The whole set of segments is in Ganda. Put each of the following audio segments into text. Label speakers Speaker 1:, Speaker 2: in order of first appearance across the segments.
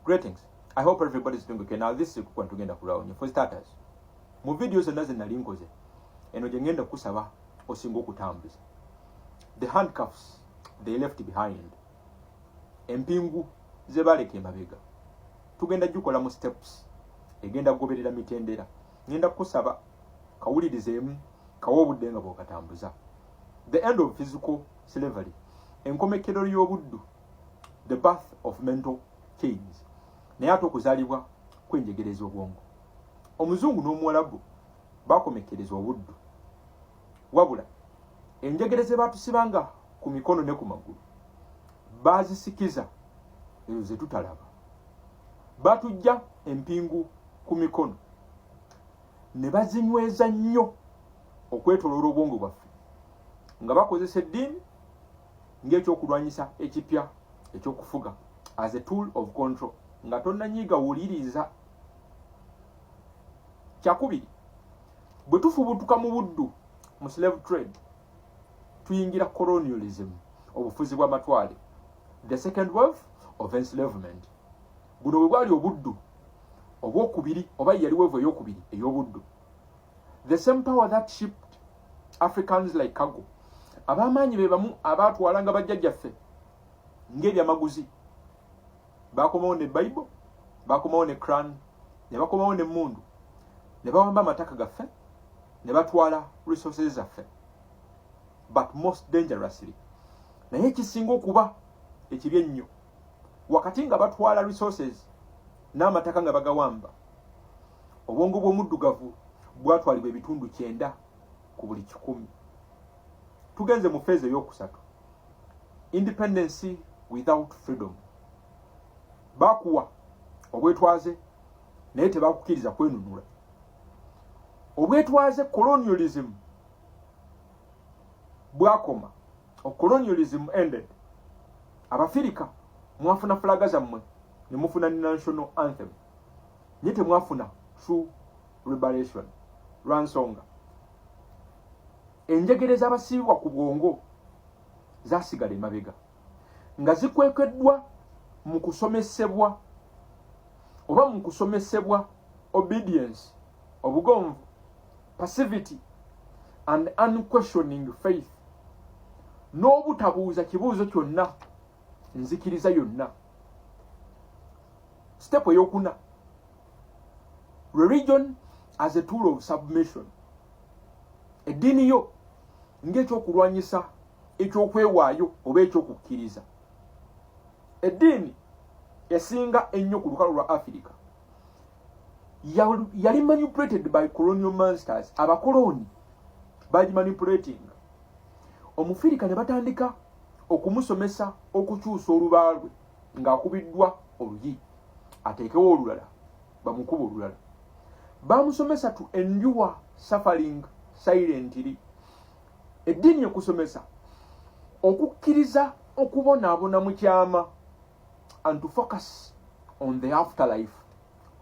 Speaker 1: Greetings. I hope everybody's doing okay. Now this is going to get around. For starters, mu videos nazo nali nkoze eno gye ngenda kusaba osinga okutambuza. The handcuffs they left behind. Empingu ze baleke mabega. Tugenda jukola mu steps. Egenda kugoberera mitendera. Ngenda kusaba kawulirizeemu kawobudde nga bw'okatambuza. The end of physical slavery. Enkomekero y'obuddu. The birth of mental chains. Naye ate okuzaalibwa kw'enjegereza obwongo. Omuzungu n'omuwalabu bakomekereza obuddu. Wabula enjegereza baatusibanga ku mikono ne ku magulu baazisikiza ezo ze tutalaba. Batujja empingu ku mikono ne bazinyweza nnyo okwetoloola obwongo bwaffe nga bakozesa eddiini ng'ekyokulwanyisa ekipya ekyokufuga as a tool of control nga tonnanyiga wuliriza. Kyakubiri, bwe tufubutuka mu buddu mu slave trade tuyingira colonialism, obufuzi bw'amatwale, the second wave of enslavement. Buno bwe bwali obuddu obwokubiri oba yali weevu ey'okubiri ey'obuddu. The same power that shipped Africans like cargo. Abamaanyi be bamu abaatwalanga bajjajjaffe ng'ebyamaguzi. Bakomawo ne Bible, bakomawo ne Quran, ne bakomawo ne mundu, ne bawamba amataka gaffe, ne batwala resources zaffe. But most dangerously, naye ekisinga okuba ekibi ennyo, wakati nga batwala resources n'amataka nga bagawamba, obwongo bw'omuddugavu bwatwalibwa ebitundu 9 ku buli 100. Tugenze mu feezi ey'okusatu. Independence without freedom. Bakuwa obwetwaze naye tebakukiriza kwenunula. Obwetwaze colonialism bwakoma. Colonialism ended. Abafirika mwafuna flaga zammwe ne mufuna national anthem. Naye temwafuna true liberation. Lwansonga enjegereza abasiibwa ku bwongo zasigala emabega nga zikwekeddwa mu kusomesebwa oba mu kusomesebwa obedience, obugonvu, passivity and unquestioning faith. N'obutabuuza kibuuzo kyonna, nzikiriza yonna. Step ey'okuna. Religion as a tool of submission. Eddiini yo ng'ekyokulwanyisa ekyokwewaayo oba ekyokukkiriza. Eddiini esinga ennyo ku lukalu lwa Africa yali manipulated by colonial masters. Abakoloni bali manipulating. Omufirika ne batandika okumusomesa okukyusa oluba lwe ng'akubiddwa oluyi ateekewo olulala bamukuba olulala. Bamusomesa to endure suffering silently. Eddiini ekusomesa okukkiriza okubonaabona mu kyama and to focus on the afterlife.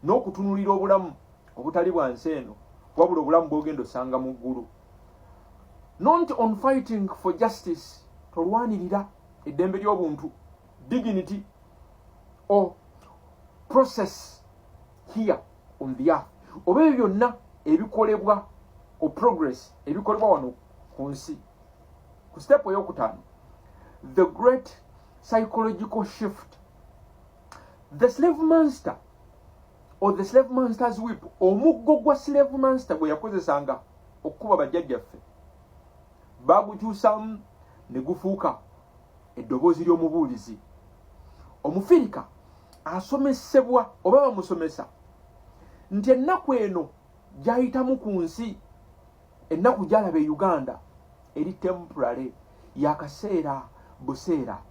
Speaker 1: N'okutunulira obulamu obutali bwa nsi eno wabula obulamu bw'ogenda osanga mu ggulu. Not on fighting for justice, tolwanirira eddembe ly'obuntu, dignity or process here on the earth. Oba ebyo byonna ebikolebwa o progress ebikolebwa wano ku nsi. Ku step ey'okutaano, the great psychological shift. The slave master or the slave master's whip, omuggo gwa slave master gwe yakozesanga okukuba bajjajjaffe, bagukyusamu ne gufuuka eddoboozi ly'omubuulizi. Omufirika asomesebwa oba bamusomesa nti ennaku eno gy'ayitamu ku nsi, ennaku gy'alaba e Uganda eri temporary, yakaseera buseera.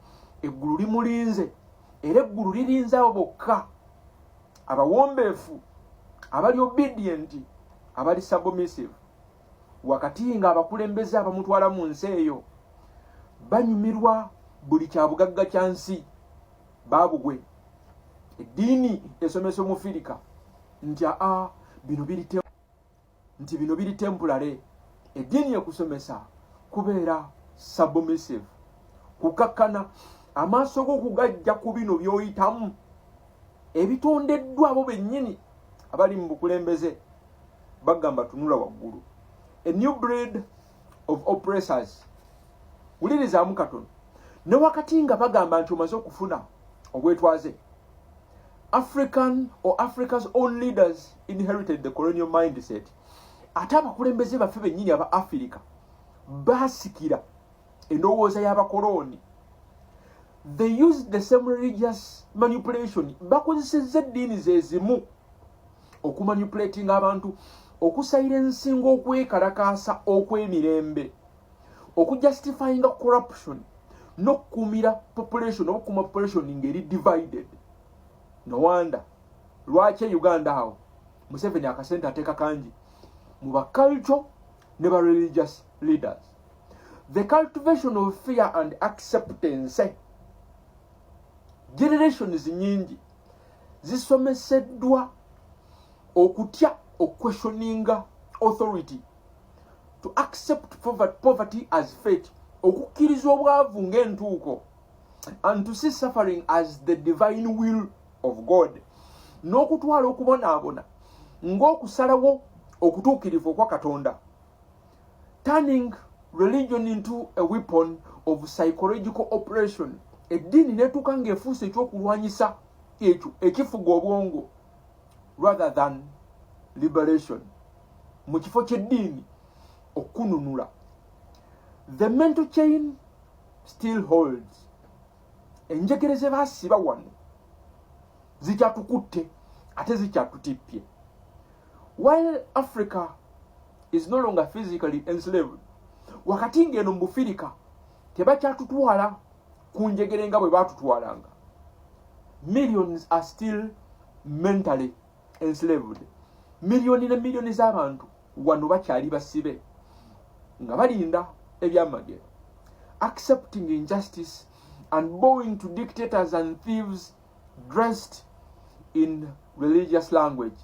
Speaker 1: Eggulu limulinze era eggulu lirinze abo bokka abawombeefu, abali obedient, abali submissive. Wakati nga abakulembeze abamutwala mu nsi eyo banyumirwa buli kyabugagga kya nsi baabugwe. Eddiini esomesa Omufirika nti bino biri temporary. Eddiini ekusomesa kubeera submissive, kukakkana amaaso go kugajja ku bino by'oyitamu ebitondeddwa abo bennyini abali mu bukulembeze bagamba tunula waggulu. A new breed of oppressors. Wulirizamu katono. Ne wakati nga bagamba nti omaze okufuna obwetwaze, African or Africa's own leaders inherited the colonial mindset. Ate abakulembeze baffe bennyini aba Africa basikira endowooza y'abakoloni. They used the same religious manipulation. Bakozesezza eddiini ze zimu okumanipulating abantu, okusayira ensingo okwekalakaasa okw'emirembe, okujustifyinga corruption, n'okukuumira population okukuma population ngeri divided. No wonder lwaki Uganda awo Museveni akasente ateeka kangi mu ba culture ne ba religious leaders. The cultivation of fear and acceptance. Generations nyingi zisomeseddwa okutya questioninga authority, to accept poverty as fate, okukkiriza obwavu ng'entuuko, and to see suffering as the divine will of God, n'okutwala okubonaabona ng'okusalawo okutuukirivu okwa Katonda, turning religion into a weapon of psychological oppression. Eddiini netuuka ng'efuuse ekyokulwanyisa ekyo ekifuga obwongo rather than liberation. Mu kifo ky'eddiini okununula. The mental chain still holds. Enjegere ze baasiba wano zikyatukutte ate zikyatutippye. While Africa is no longer physically enslaved, wakati ng'eno mu Bufirika tebakyatutwala ku njegere nga bwe baatutwalanga. Millions are still mentally enslaved. Millioni ne millioni z'abantu wano bakyali basibe nga balinda ebyamagero, accepting injustice and bowing to dictators and thieves dressed in religious language.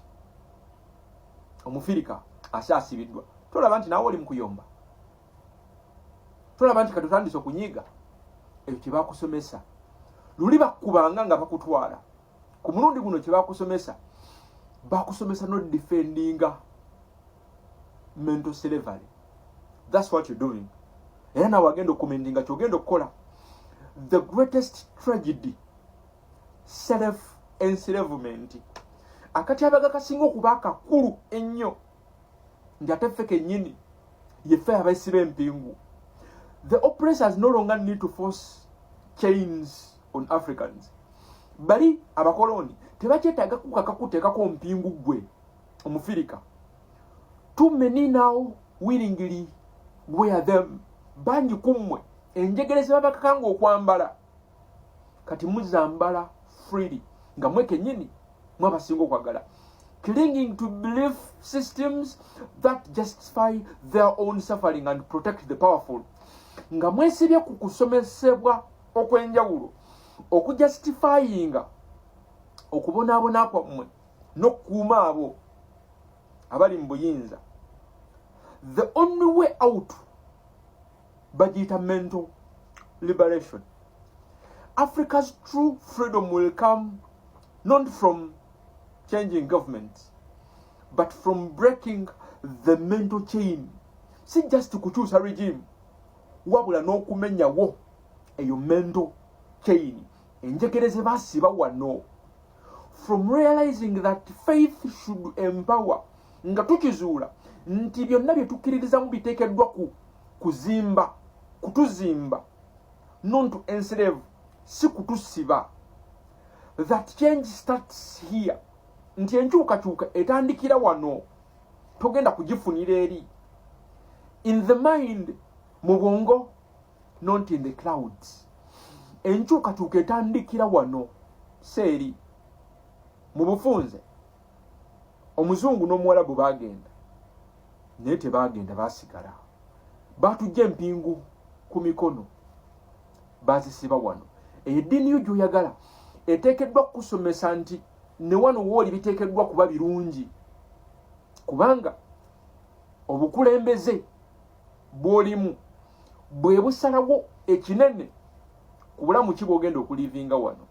Speaker 1: Omufirika asaasibiddwa. Tolaba nti naawe oli mu kuyomba. Tolaba nti katutandise okunyiga ekyo kye baakusomesa. Luli bakkubanga nga bakutwala. Ku mulundi guno kye baakusomesa, bakusomesa no defendinga mental slavery. That's what you're doing. Era nawe agenda okumendinga kyogenda okukola. The greatest tragedy, self-enslavement. Akatyabaga kasinga okuba akakulu ennyo nti ate ffe kennyini yeffe abaisiba empingu. The oppressors no longer need to force chains on Africans. Bali abakoloni tebakyetaaga kuteekako mpingu gwe Omufirika. Too many now willingly wear them. Bangi kummwe enjegere ze babakakanga okwambala kati muzambala freely nga mwe kennyini mwabasinga okwagala. Clinging to belief systems that justify their own suffering and protect the powerful. Nga mwesibye ku kusomesebwa okwenjawulo okujustifyinga okubonaabona kwammwe n'okukuuma abo abali mu buyinza. The only way out bagiyita mental liberation. Africa's true freedom will come not from changing governments, but from breaking the mental chain. Si just kukyusa regime, wabula n'okumenyawo eyo mental chain. Enjegere ze baasiba wano. From realizing that faith should empower. Nga tukizuula nti byonna bye tukkiririzamu biteekeddwa kuzimba, kutuzimba, not to enslave, si kutusiba. That change starts here. Nti enkyukakyuka etandikira wano, togenda kugifunira eri. In the mind, mu bwongo, not in the clouds. Enkyukakyuka etandikira wano, seeri. Mu bufunze, Omuzungu n'Omuwarabu baagenda, naye tebaagenda baasigala. Baatujja empingu ku mikono, baazisiba wano. Eddiini yo gy'oyagala eteekeddwa kusomesa nti ne wano wooli biteekeddwa kuba birungi, kubanga obukulembeze bw'olimu bwe busalawo ekinene ku bulamu ki bw'ogenda okulivinga wano.